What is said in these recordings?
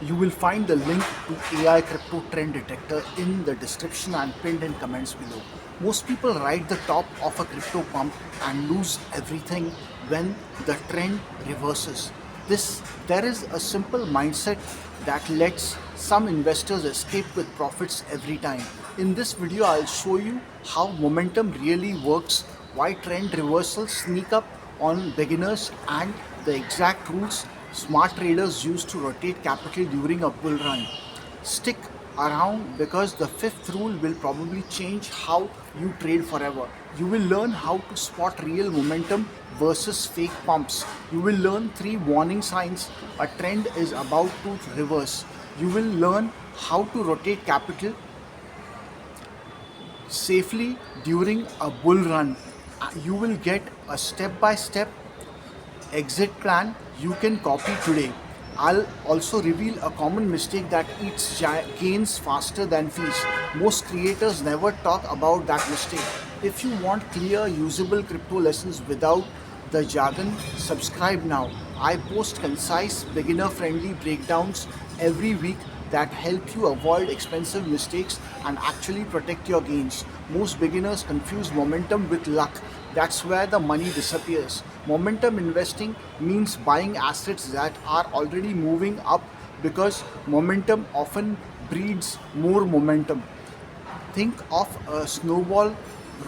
You will find the link to AI crypto trend detector in the description and pinned in comments below. Most people ride the top of a crypto pump and lose everything when the trend reverses. There is a simple mindset that lets some investors escape with profits every time. In this video, I'll show you how momentum really works, why trend reversals sneak up on beginners, and the exact rules smart traders use to rotate capital during a bull run. Stick around because the fifth rule will probably change how you trade forever. You will learn how to spot real momentum versus fake pumps. You will learn 3 warning signs a trend is about to reverse. You will learn how to rotate capital safely during a bull run. You will get a step by step exit plan you can copy today. I'll also reveal a common mistake that eats gains faster than fees. Most creators never talk about that mistake. If you want clear, usable crypto lessons without the jargon, subscribe now. I post concise, beginner friendly breakdowns every week that help you avoid expensive mistakes and actually protect your gains. Most beginners confuse momentum with luck. That's where the money disappears. Momentum investing means buying assets that are already moving up because momentum often breeds more momentum. Think of a snowball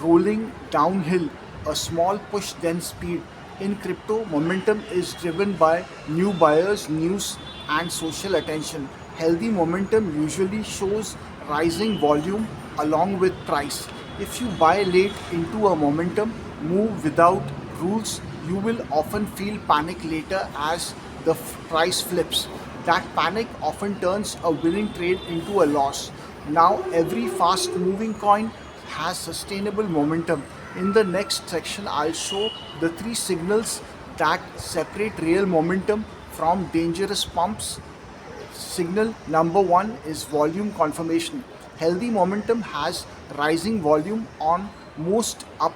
rolling downhill, a small push then speed. In crypto, momentum is driven by new buyers, news, and social attention. Healthy momentum usually shows rising volume along with price. If you buy late into a momentum move without rules, you will often feel panic later as the price flips. That panic often turns a winning trade into a loss. Now, every fast moving coin has sustainable momentum. In the next section, I'll show the 3 signals that separate real momentum from dangerous pumps. Signal number 1 is volume confirmation. Healthy momentum has rising volume on most up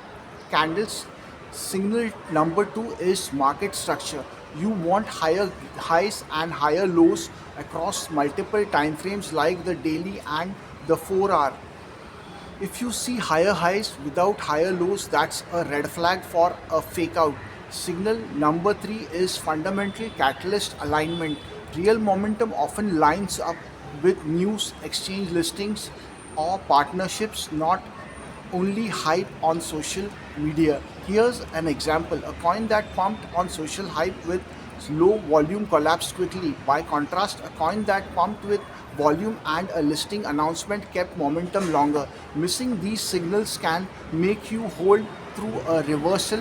candles. Signal number 2 is market structure. You want higher highs and higher lows across multiple time frames like the daily and the 4 hour. If you see higher highs without higher lows, that's a red flag for a fake out. Signal number 3 is fundamental catalyst alignment. Real momentum often lines up with news, exchange listings, or partnerships, not only hype on social media. Here's an example: a coin that pumped on social hype with low volume collapsed quickly. By contrast, a coin that pumped with volume and a listing announcement kept momentum longer. Missing these signals can make you hold through a reversal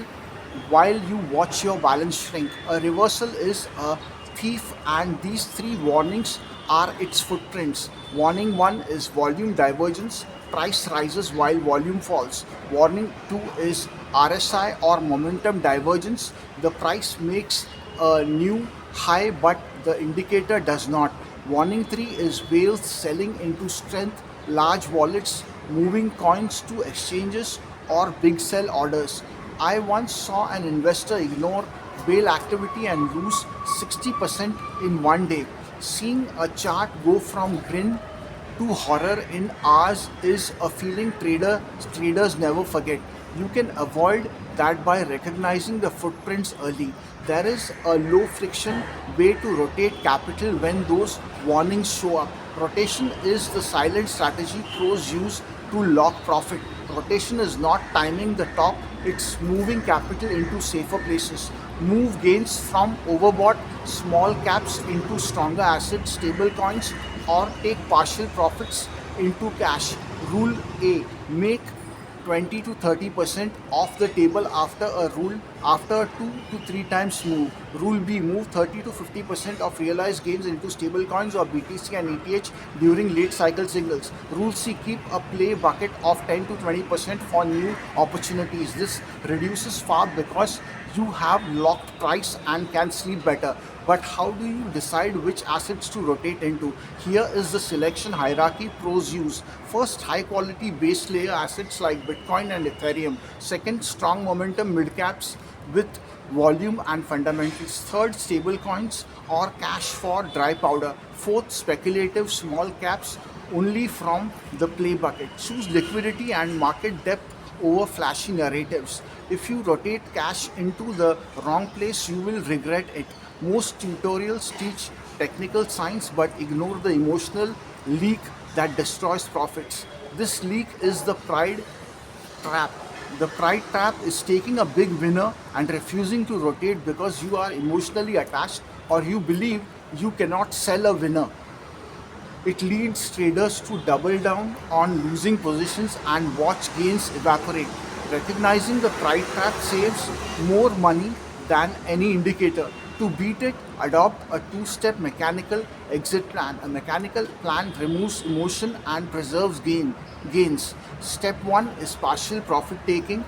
while you watch your balance shrink. A reversal is a thief, and these 3 warnings are its footprints. Warning 1 is volume divergence. Price rises while volume falls. Warning 2 is RSI or momentum divergence. The price makes a new high but the indicator does not. Warning 3 is whales selling into strength, large wallets moving coins to exchanges, or big sell orders. I once saw an investor ignore whale activity and lose 60% in one day. Seeing a chart go from grin to horror in hours is a feeling traders never forget. You can avoid that by recognizing the footprints early. There is a low friction way to rotate capital when those warnings show up. Rotation is the silent strategy pros use to lock profit. Rotation is not timing the top, it's moving capital into safer places. Move gains from overbought small caps into stronger assets, stable coins, or take partial profits into cash. Rule A: make 20 to 30% off the table after a 2 to 3 times move. Rule B: move 30 to 50% of realized gains into stable coins or BTC and ETH during late cycle signals. Rule C: keep a play bucket of 10 to 20% for new opportunities. This reduces FAB because you have locked price and can sleep better. But how do you decide which assets to rotate into? Here is the selection hierarchy pros use. First, high quality base layer assets like Bitcoin and Ethereum. Second, strong momentum mid caps with volume and fundamentals. Third, stable coins or cash for dry powder. Fourth, speculative small caps only from the play bucket. Choose liquidity and market depth over flashy narratives. If you rotate cash into the wrong place, you will regret it. Most tutorials teach technical science but ignore the emotional leak that destroys profits. This leak is the pride trap. The pride trap is taking a big winner and refusing to rotate because you are emotionally attached or you believe you cannot sell a winner. It leads traders to double down on losing positions and watch gains evaporate. Recognizing the pride trap saves more money than any indicator. To beat it, adopt a two-step mechanical exit plan. A mechanical plan removes emotion and preserves gains. Step 1 is partial profit taking.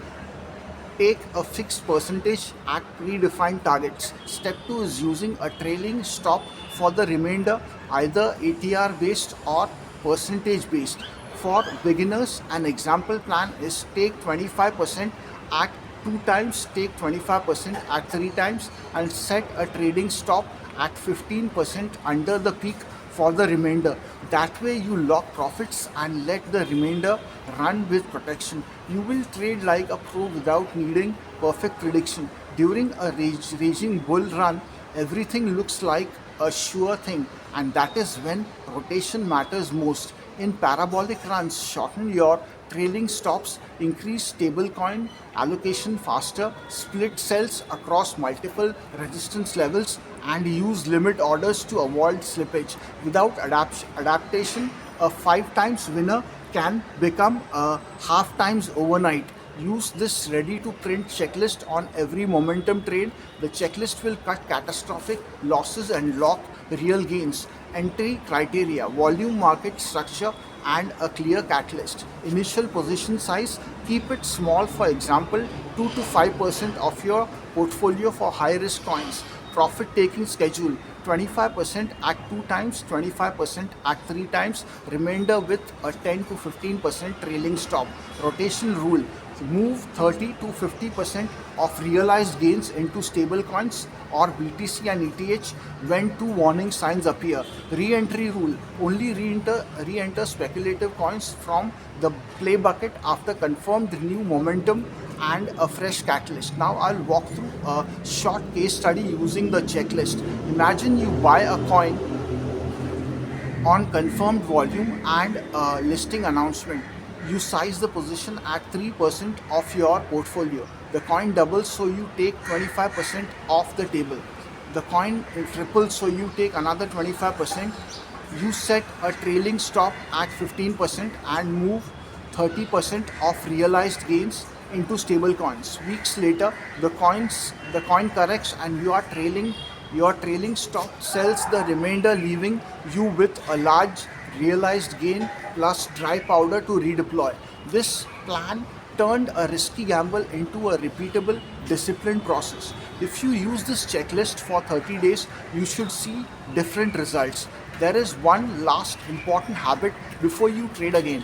Take a fixed percentage at predefined targets. Step 2 is using a trailing stop for the remainder, either ATR based or percentage based. For beginners, an example plan is take 25% at 2 times, take 25% at 3 times, and set a trading stop at 15% under the peak for the remainder. That way you lock profits and let the remainder run with protection. You will trade like a pro without needing perfect prediction. During a raging bull run, everything looks like a sure thing, and that is when rotation matters most. In parabolic runs, shorten your trailing stops, increase stablecoin allocation faster, split sells across multiple resistance levels, and use limit orders to avoid slippage. Without adaptation, a 5 times winner can become a half times overnight. Use this ready to print checklist on every momentum trade. The checklist will cut catastrophic losses and lock real gains. Entry criteria, volume, market structure, and a clear catalyst. Initial position size, keep it small, for example 2 to 5% of your portfolio for high risk coins. Profit taking schedule, 25% at 2 times, 25% at 3 times, remainder with a 10 to 15% trailing stop. Rotation rule, move 30 to 50% of realized gains into stable coins or BTC and ETH when 2 warning signs appear. Re-entry rule, only re-enter speculative coins from the play bucket after confirmed new momentum and a fresh catalyst. Now I'll walk through a short case study using the checklist. Imagine you buy a coin on confirmed volume and a listing announcement. You size the position at 3% of your portfolio. The coin doubles, so you take 25% off the table. The coin triples, so you take another 25%. You set a trailing stop at 15% and move 30% of realized gains into stable coins. Weeks later, the coin corrects and your trailing stop sells the remainder, leaving you with a large realized gain plus dry powder to redeploy. This plan turned a risky gamble into a repeatable, disciplined process. If you use this checklist for 30 days, you should see different results. There is one last important habit before you trade again.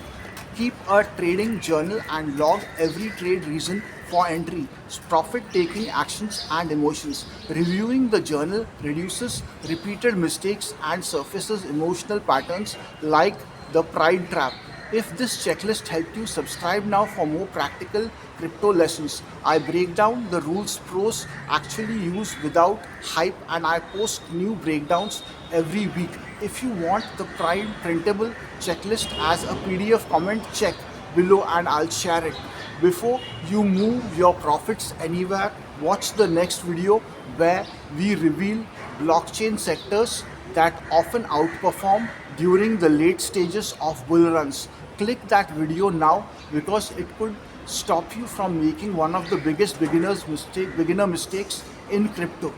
Keep a trading journal and log every trade reason for entry, profit taking actions, and emotions. Reviewing the journal reduces repeated mistakes and surfaces emotional patterns like the pride trap. If this checklist helped you, subscribe now for more practical crypto lessons. I break down the rules pros actually use without hype, and I post new breakdowns every week. If you want the pride printable checklist as a PDF, comment check below and I'll share it. Before you move your profits anywhere, watch the next video where we reveal blockchain sectors that often outperform during the late stages of bull runs. Click that video now because it could stop you from making one of the biggest beginner mistakes in crypto.